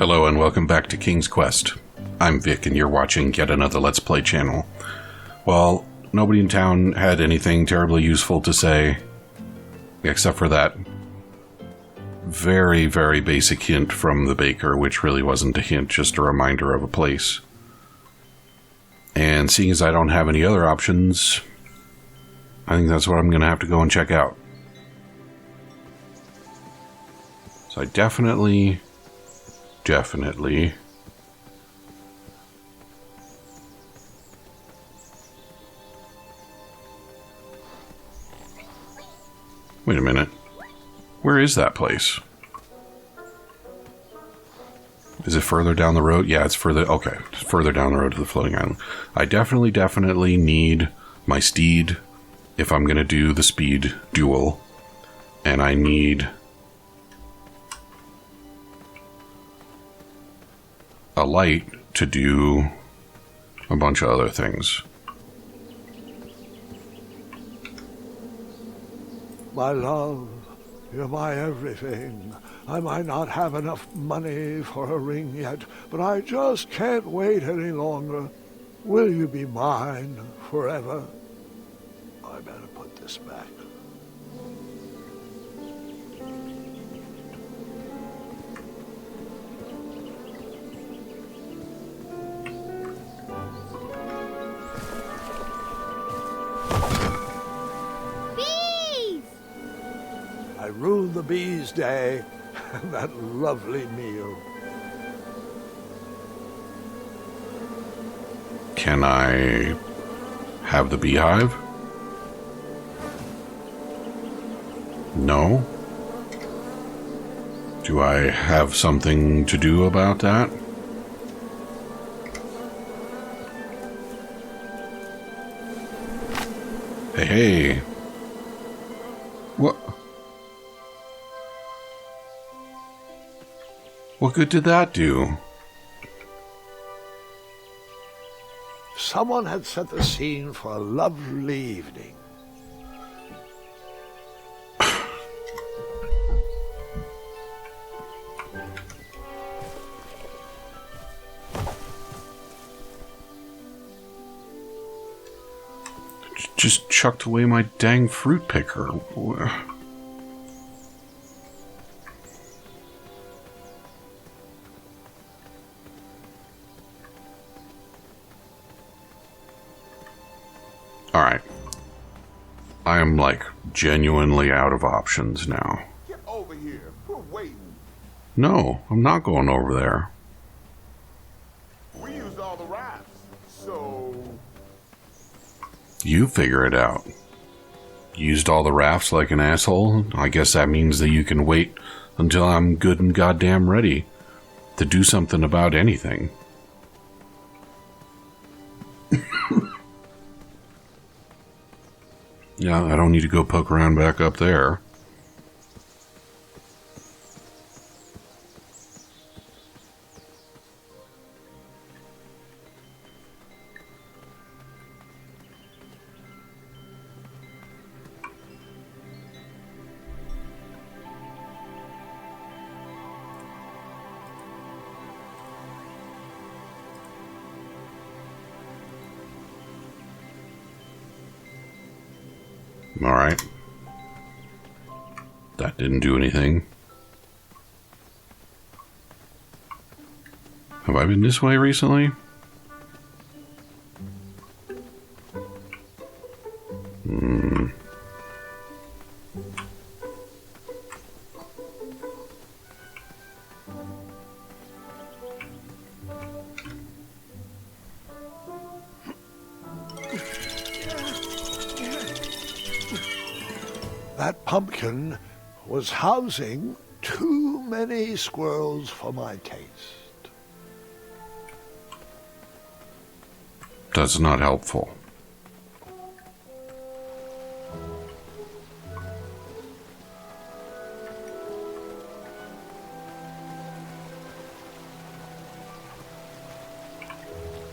Hello and welcome back to King's Quest. I'm Vic and you're watching yet another Let's Play channel. Well, nobody in town had anything terribly useful to say, except for that very, very basic hint from the baker, which really wasn't a hint, just a reminder of a place. And seeing as I don't have any other options, I think that's what I'm going to have to go and check out. So I definitely... Wait a minute. Where is that place? Is it further down the road? Yeah, it's further... Okay, it's further down the road to the floating island. I definitely need my steed if I'm going to do the speed duel. And I need... a light to do a bunch of other things. My love, you're my everything. I might not have enough money for a ring yet, but I just can't wait any longer. Will you be mine forever? I better put this back. I ruined the bees' day and that lovely meal. Can I have the beehive? No? Do I have something to do about that? Hey. What? What good did that do? Someone had set the scene for a lovely evening. Just chucked away my dang fruit picker. Alright. I am, like, genuinely out of options now. Get over here. We're waiting. No, I'm not going over there. We used all the rafts, so... You figure it out. Used all the rafts like an asshole? I guess that means that you can wait until I'm good and goddamn ready to do something about anything. Yeah, I don't need to go poke around back up there. Alright. That didn't do anything. Have I been this way recently? That pumpkin was housing too many squirrels for my taste. That's not helpful.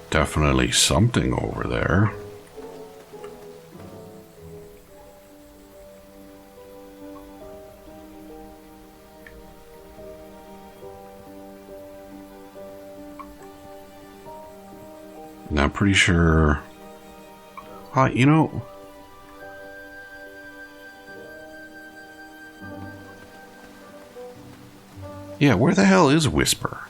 Definitely something over there. And I'm pretty sure... you know... Yeah, where the hell is Whisper?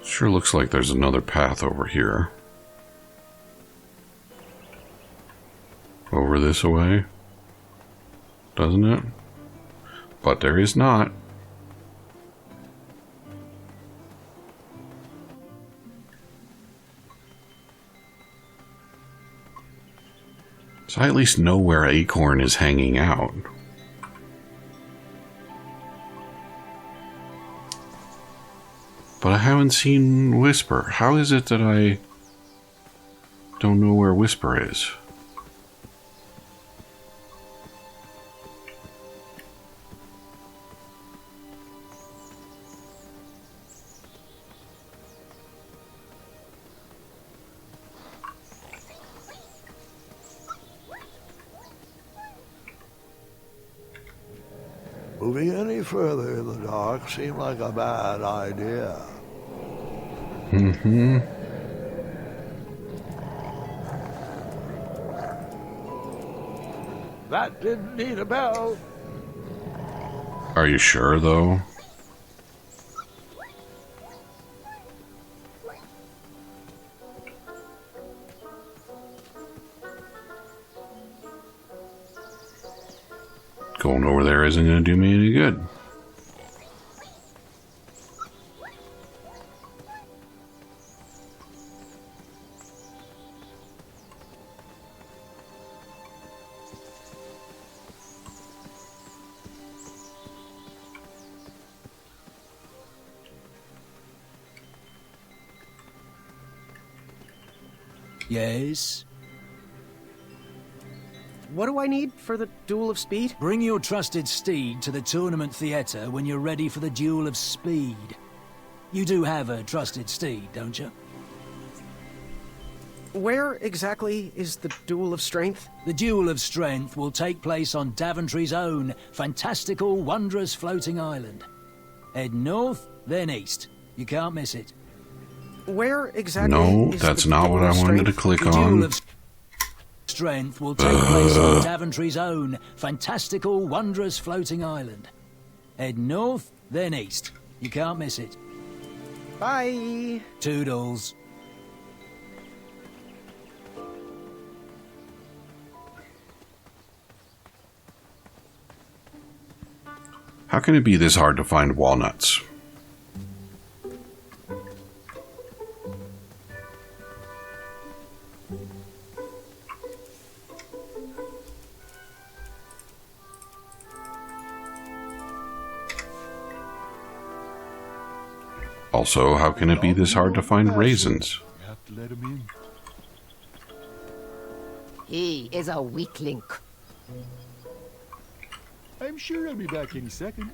Sure looks like there's another path over here. Over this way. Doesn't it? But there is not. So I at least know where Acorn is hanging out. But I haven't seen Whisper. How is it that I don't know where Whisper is? Moving any further in the dark seemed like a bad idea. Mm-hmm. That didn't need a bell. Are you sure, though? Going over there isn't going to do me any good. Yes? What do I need for the Duel of Speed? Bring your trusted steed to the tournament theatre when you're ready for the Duel of Speed. You do have a trusted steed, don't you? Where exactly is the Duel of Strength? The Duel of Strength will take place on Daventry's own fantastical, wondrous floating island. Head north, then east. You can't miss it. Where exactly No, is that's the not Duel what I of wanted to Strength? click The Duel on. of Strength will take place on Daventry's own fantastical, wondrous floating island. Head north, then east. You can't miss it. Bye. Toodles. How can it be this hard to find walnuts? Also, how can it be this hard to find raisins? You have to let him in. He is a weak link. I'm sure he'll be back any second.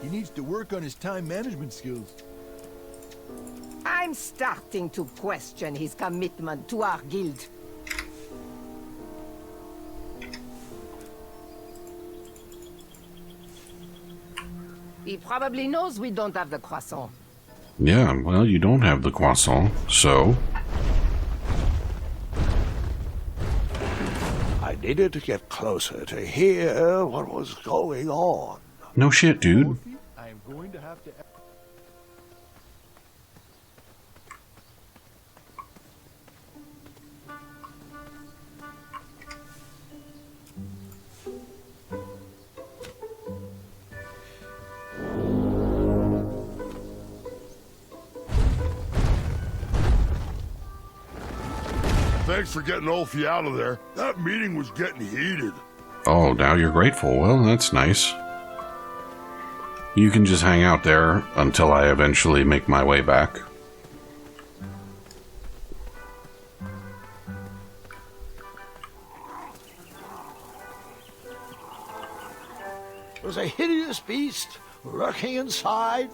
He needs to work on his time management skills. I'm starting to question his commitment to our guild. He probably knows we don't have the croissant. Yeah, well, you don't have the croissant, so... I needed to get closer to hear what was going on. No shit, dude. Morphe, I am going to have to... Thanks for getting Ulfie out of there. That meeting was getting heated. Oh, now you're grateful. Well, that's nice. You can just hang out there until I eventually make my way back. There's a hideous beast lurking inside.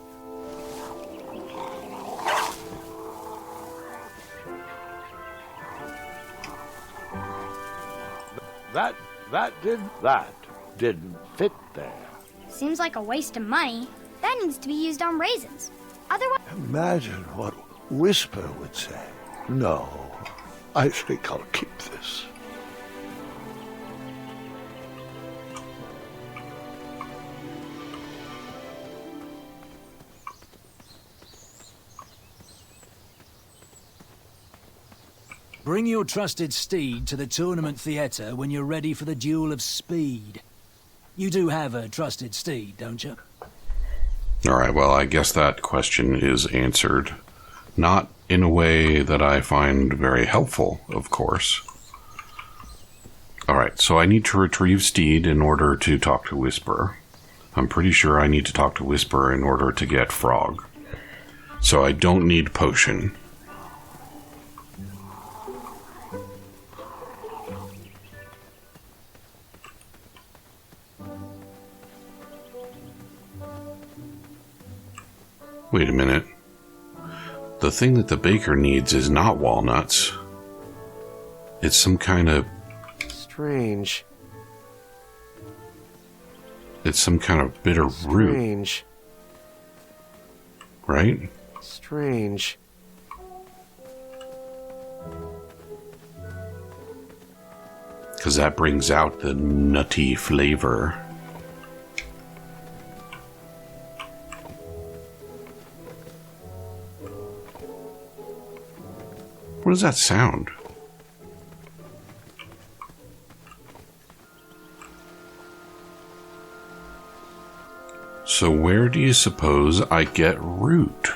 That didn't fit there. Seems like a waste of money. That needs to be used on raisins. Otherwise... Imagine what Whisper would say. No, I think I'll keep this. Bring your trusted steed to the tournament theatre when you're ready for the Duel of Speed. You do have a trusted steed, don't you? Alright, well, I guess that question is answered. Not in a way that I find very helpful, of course. Alright, so I need to retrieve Steed in order to talk to Whisper. I'm pretty sure I need to talk to Whisper in order to get Frog. So I don't need Potion. Wait a minute. The thing that the baker needs is not walnuts. It's some kind of... Strange. It's some kind of bitter root, Strange. right? Strange. Because that brings out the nutty flavor. What does that sound? So where do you suppose I get root?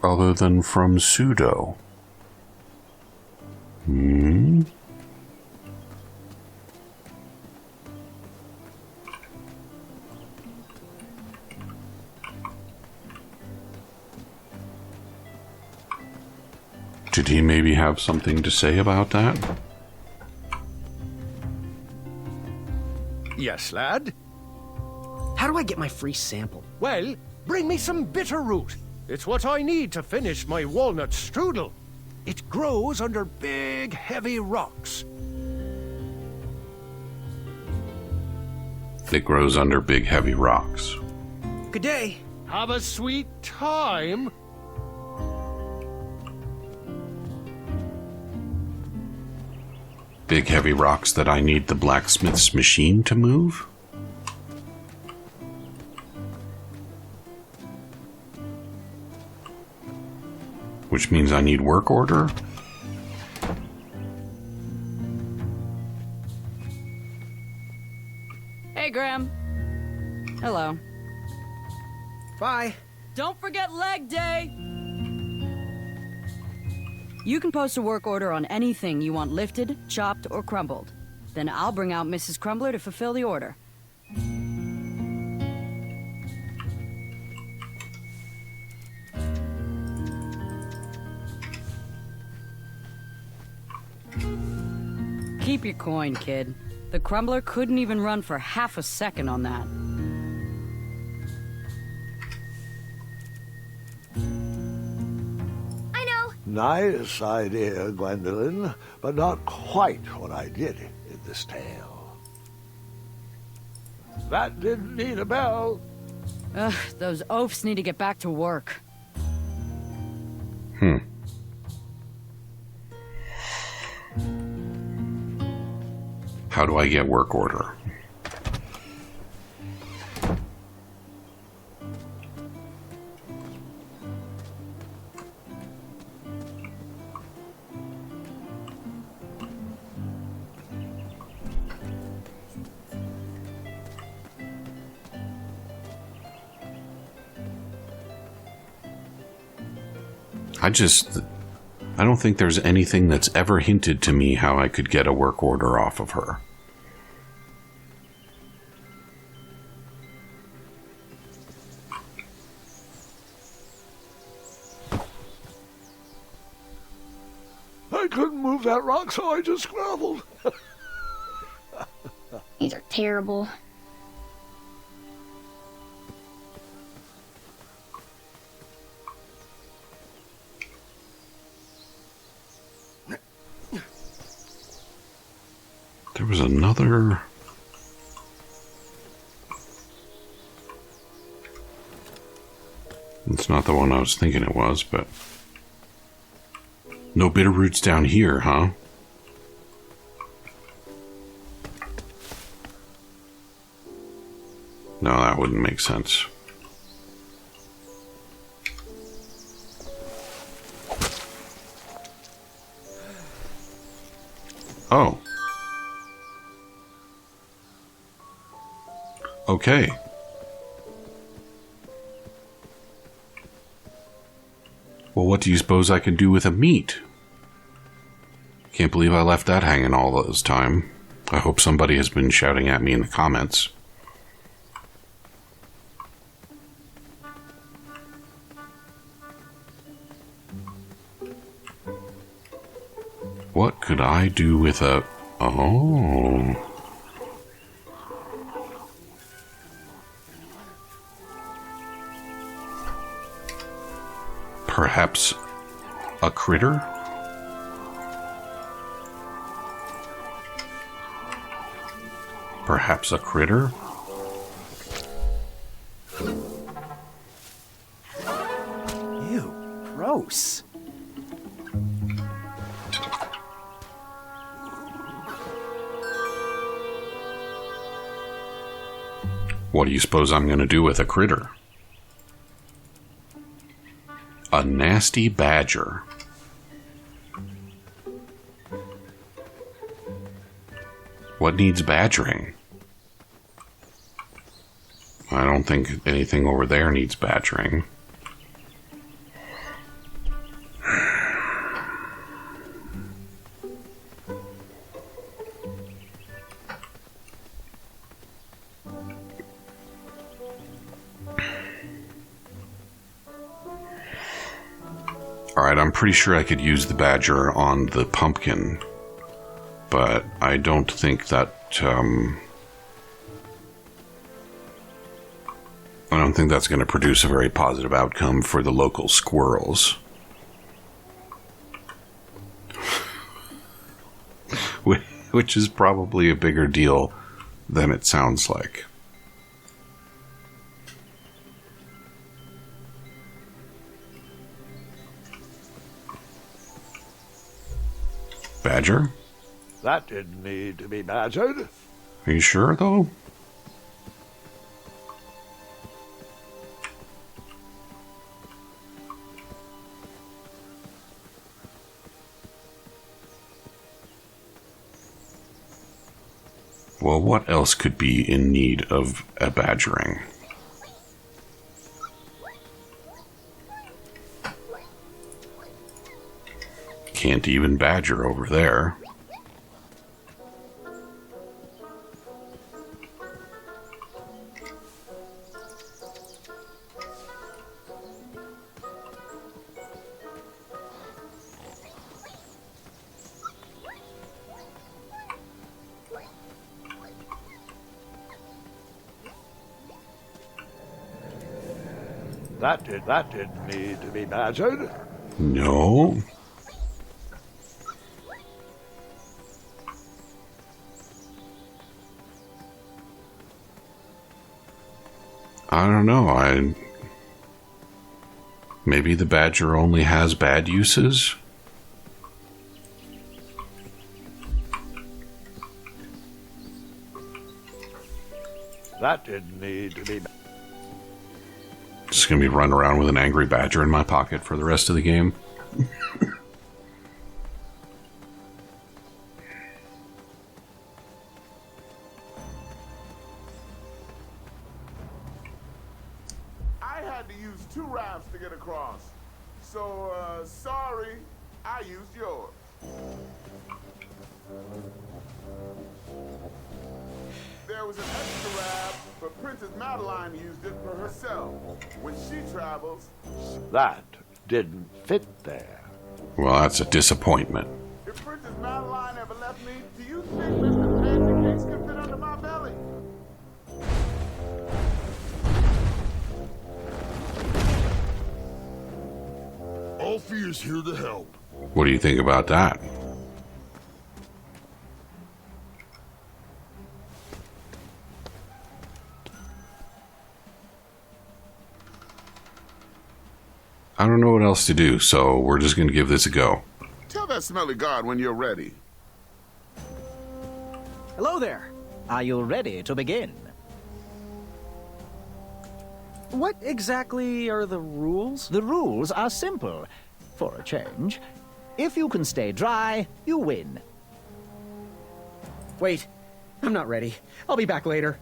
Other than from pseudo? Hmm? Did he maybe have something to say about that? Yes, lad? How do I get my free sample? Well, bring me some bitter root. It's what I need to finish my walnut strudel. It grows under big, heavy rocks. It grows under big, heavy rocks. Good day. Have a sweet time. Big, heavy rocks that I need the blacksmith's machine to move? Which means I need work order? Hey, Graham. Hello. Bye. Don't forget leg day! You can post a work order on anything you want lifted, chopped, or crumbled. Then I'll bring out Mrs. Crumbler to fulfill the order. Keep your coin, kid. The Crumbler couldn't even run for half a second on that. Nice idea, Gwendolyn, but not quite what I did in this tale. That didn't need a bell. Ugh, those oafs need to get back to work. How do I get work order? I don't think there's anything that's ever hinted to me how I could get a work order off of her. I couldn't move that rock, so I just groveled. These are terrible. There was another... It's not the one I was thinking it was, but... No bitter roots down here, huh? No, that wouldn't make sense. Oh. Okay. Well, what do you suppose I can do with a meat? Can't believe I left that hanging all this time. I hope somebody has been shouting at me in the comments. What could I do with a... Oh... Perhaps a critter? Perhaps a critter? Ew, gross. What do you suppose I'm going to do with a critter? A nasty badger. What needs badgering? I don't think anything over there needs badgering. Alright, I'm pretty sure I could use the badger on the pumpkin, but I don't think that, I don't think that's going to produce a very positive outcome for the local squirrels. Which is probably a bigger deal than it sounds like. Badger? That didn't need to be badgered. Are you sure, though? Well, what else could be in need of a badgering? Can't even badger over there. That didn't need to be badgered. No. I don't know. Maybe the badger only has bad uses? That didn't need to be... Just gonna be running around with an angry badger in my pocket for the rest of the game. I had to use 2 rafts to get across. So, sorry, I used yours. There was an extra raft, but Princess Madeline used it for herself. When she travels... That didn't fit there. Well, that's a disappointment. If Princess Madeline ever left me, do you think Mr. Fancy Cakes can fit under my belly? Alfie is here to help. What do you think about that? I don't know what else to do, so we're just going to give this a go. Tell that smelly guard when you're ready. Hello there. Are you ready to begin? What exactly are the rules? The rules are simple. For a change, if you can stay dry, you win. Wait, I'm not ready. I'll be back later.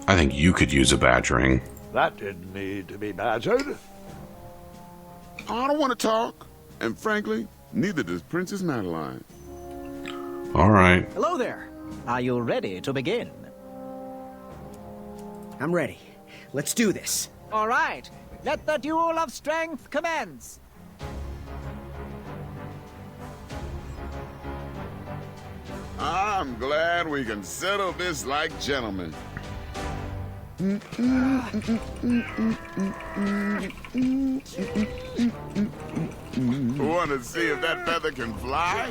I think you could use a badgering. That didn't need to be badgered. I don't want to talk. And frankly, neither does Princess Madeline. All right. Hello there. Are you ready to begin? I'm ready. Let's do this. All right. Let the duel of strength commence. I'm glad we can settle this like gentlemen. Want to see if that feather can fly?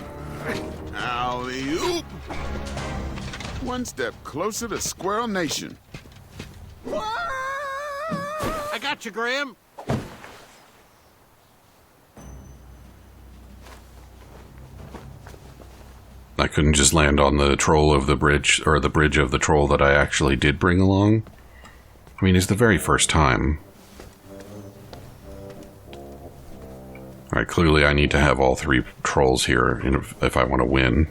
Alley-oop! One step closer to Squirrel Nation. I got you, Graham. I couldn't just land on the troll of the bridge, or the bridge of the troll that I actually did bring along. I mean, it's the very first time. Alright, clearly I need to have all 3 trolls here if I want to win.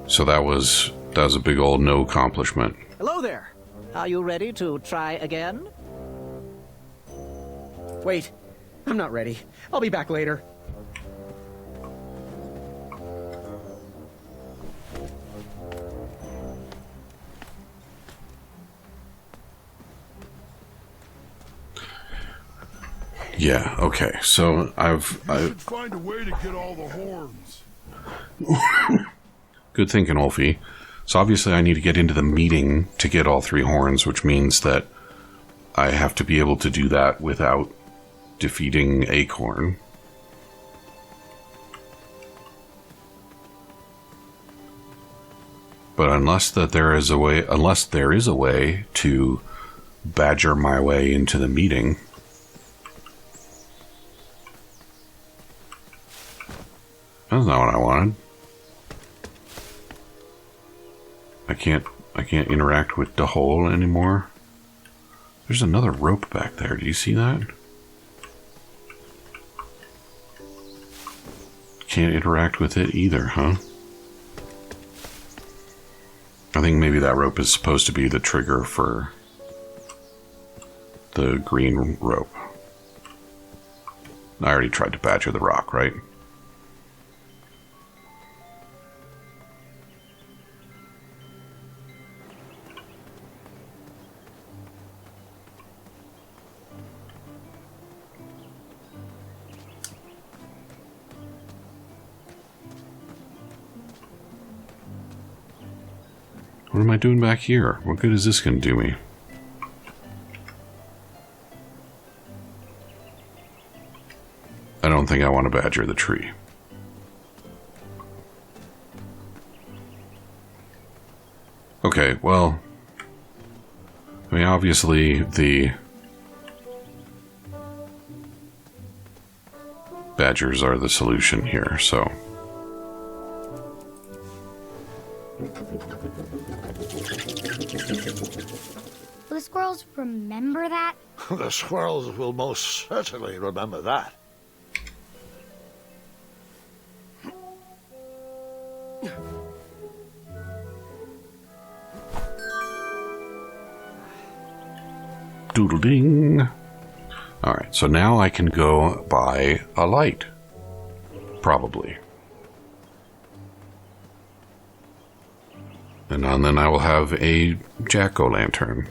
So that was a big old no accomplishment. Hello there. Are you ready to try again? Wait, I'm not ready. I'll be back later. Yeah, okay. So You should find a way to get all the horns. Good thinking, Ulfie. So obviously I need to get into the meeting to get all 3 horns, which means that I have to be able to do that without defeating Acorn. But unless there is a way to badger my way into the meeting, that's not what I wanted. I can't interact with the hole anymore. There's another rope back there. Do you see that? Can't interact with it either, huh? I think maybe that rope is supposed to be the trigger for the green rope. I already tried to badger the rock, right? What am I doing back here? What good is this going to do me? I don't think I want to badger the tree. Okay, well, I mean, obviously the badgers are the solution here, so... Will the squirrels remember that? The squirrels will most certainly remember that. Doodle ding. Alright, so now I can go buy a light. Probably. And then I will have a jack-o'-lantern.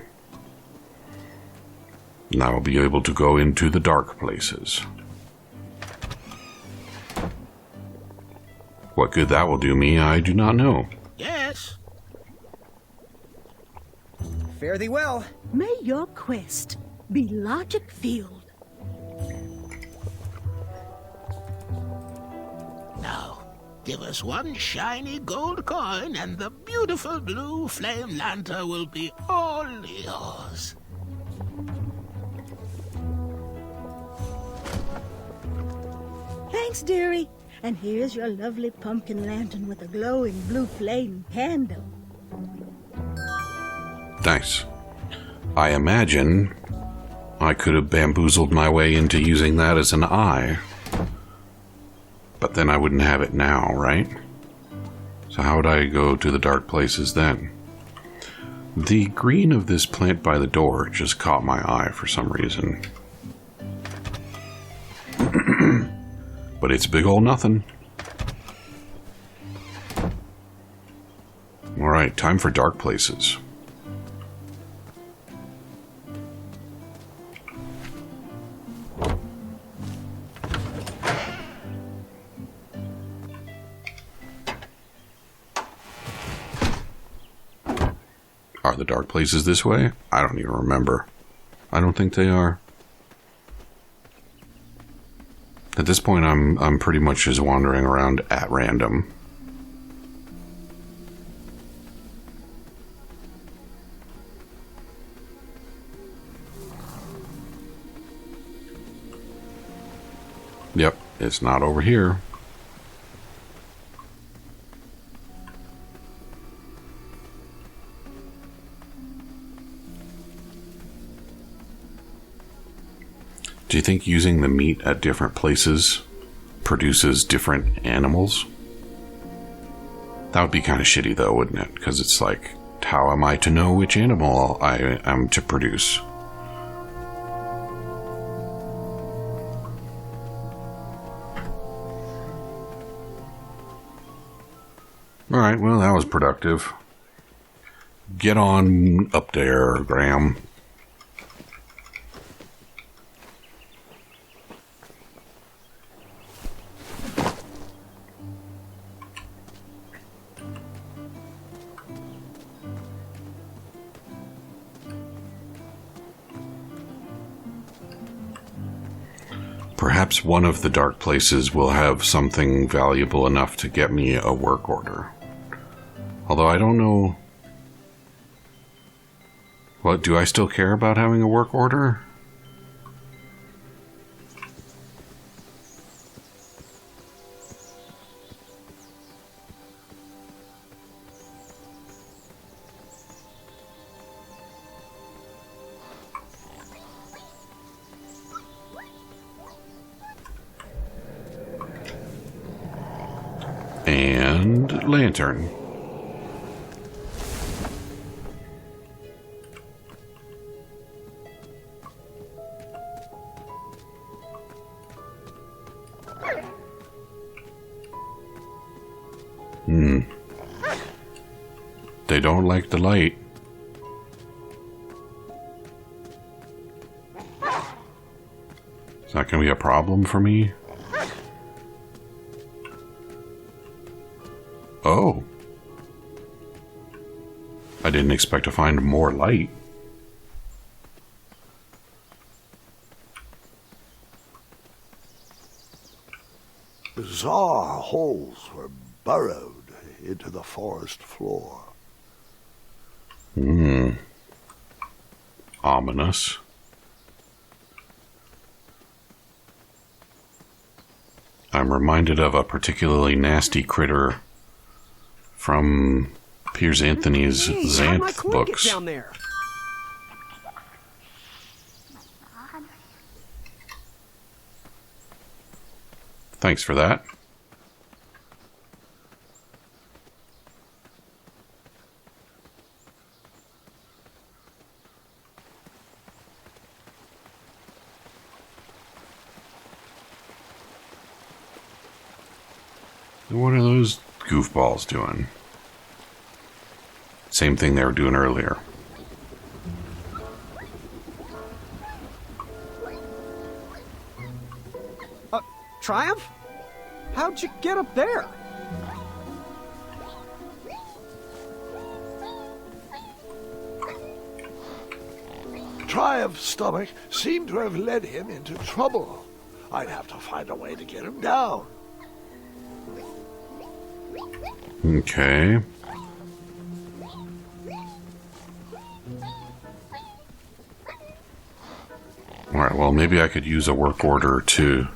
And I will be able to go into the dark places. What good that will do me, I do not know. Yes. Fare thee well. May your quest be logic-filled. Now, Give us one shiny gold coin and the beautiful blue flame lantern will be all yours. Thanks, dearie. And here's your lovely pumpkin lantern with a glowing blue flame candle. Nice. I imagine I could have bamboozled my way into using that as an eye. But then I wouldn't have it now, right? So how would I go to the dark places then? The green of this plant by the door just caught my eye for some reason. But it's big ol' nothing. Alright, time for dark places. Are the dark places this way? I don't even remember. I don't think they are. At this point, I'm pretty much just wandering around at random. Yep, it's not over here. Do you think using the meat at different places produces different animals? That would be kind of shitty though, wouldn't it? Because it's like, how am I to know which animal I am to produce? Alright, well that was productive. Get on up there, Graham. Perhaps one of the dark places will have something valuable enough to get me a work order. Although I don't know... What, do I still care about having a work order? And lantern. They don't like the light. Is that going to be a problem for me? Oh. I didn't expect to find more light. Bizarre holes were burrowed into the forest floor. Ominous. I'm reminded of a particularly nasty critter from Piers Anthony's Xanth books. Down there? Thanks for that. What are those goofballs doing? Same thing they were doing earlier. Triumph? How'd you get up there? Triumph's stomach seemed to have led him into trouble. I'd have to find a way to get him down. Okay. Alright, well, maybe I could use a work order to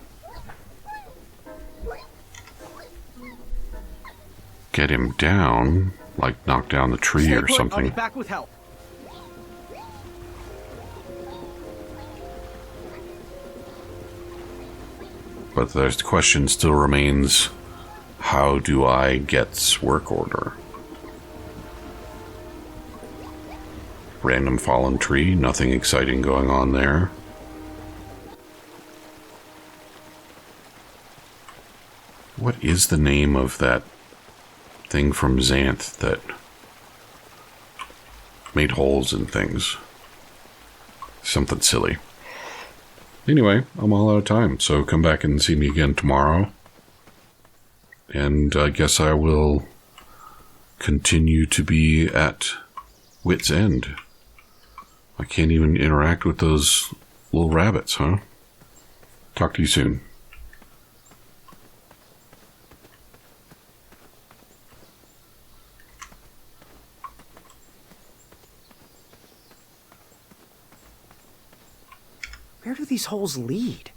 get him down, like knock down the tree Stay or put, I'll something. be back with help. But the question still remains, how do I get work order? Random fallen tree, nothing exciting going on there. What is the name of that thing from Xanth that made holes in things? Something silly. Anyway, I'm all out of time, so come back and see me again tomorrow. And I guess I will continue to be at wit's end. I can't even interact with those little rabbits, huh? Talk to you soon. Where do these holes lead?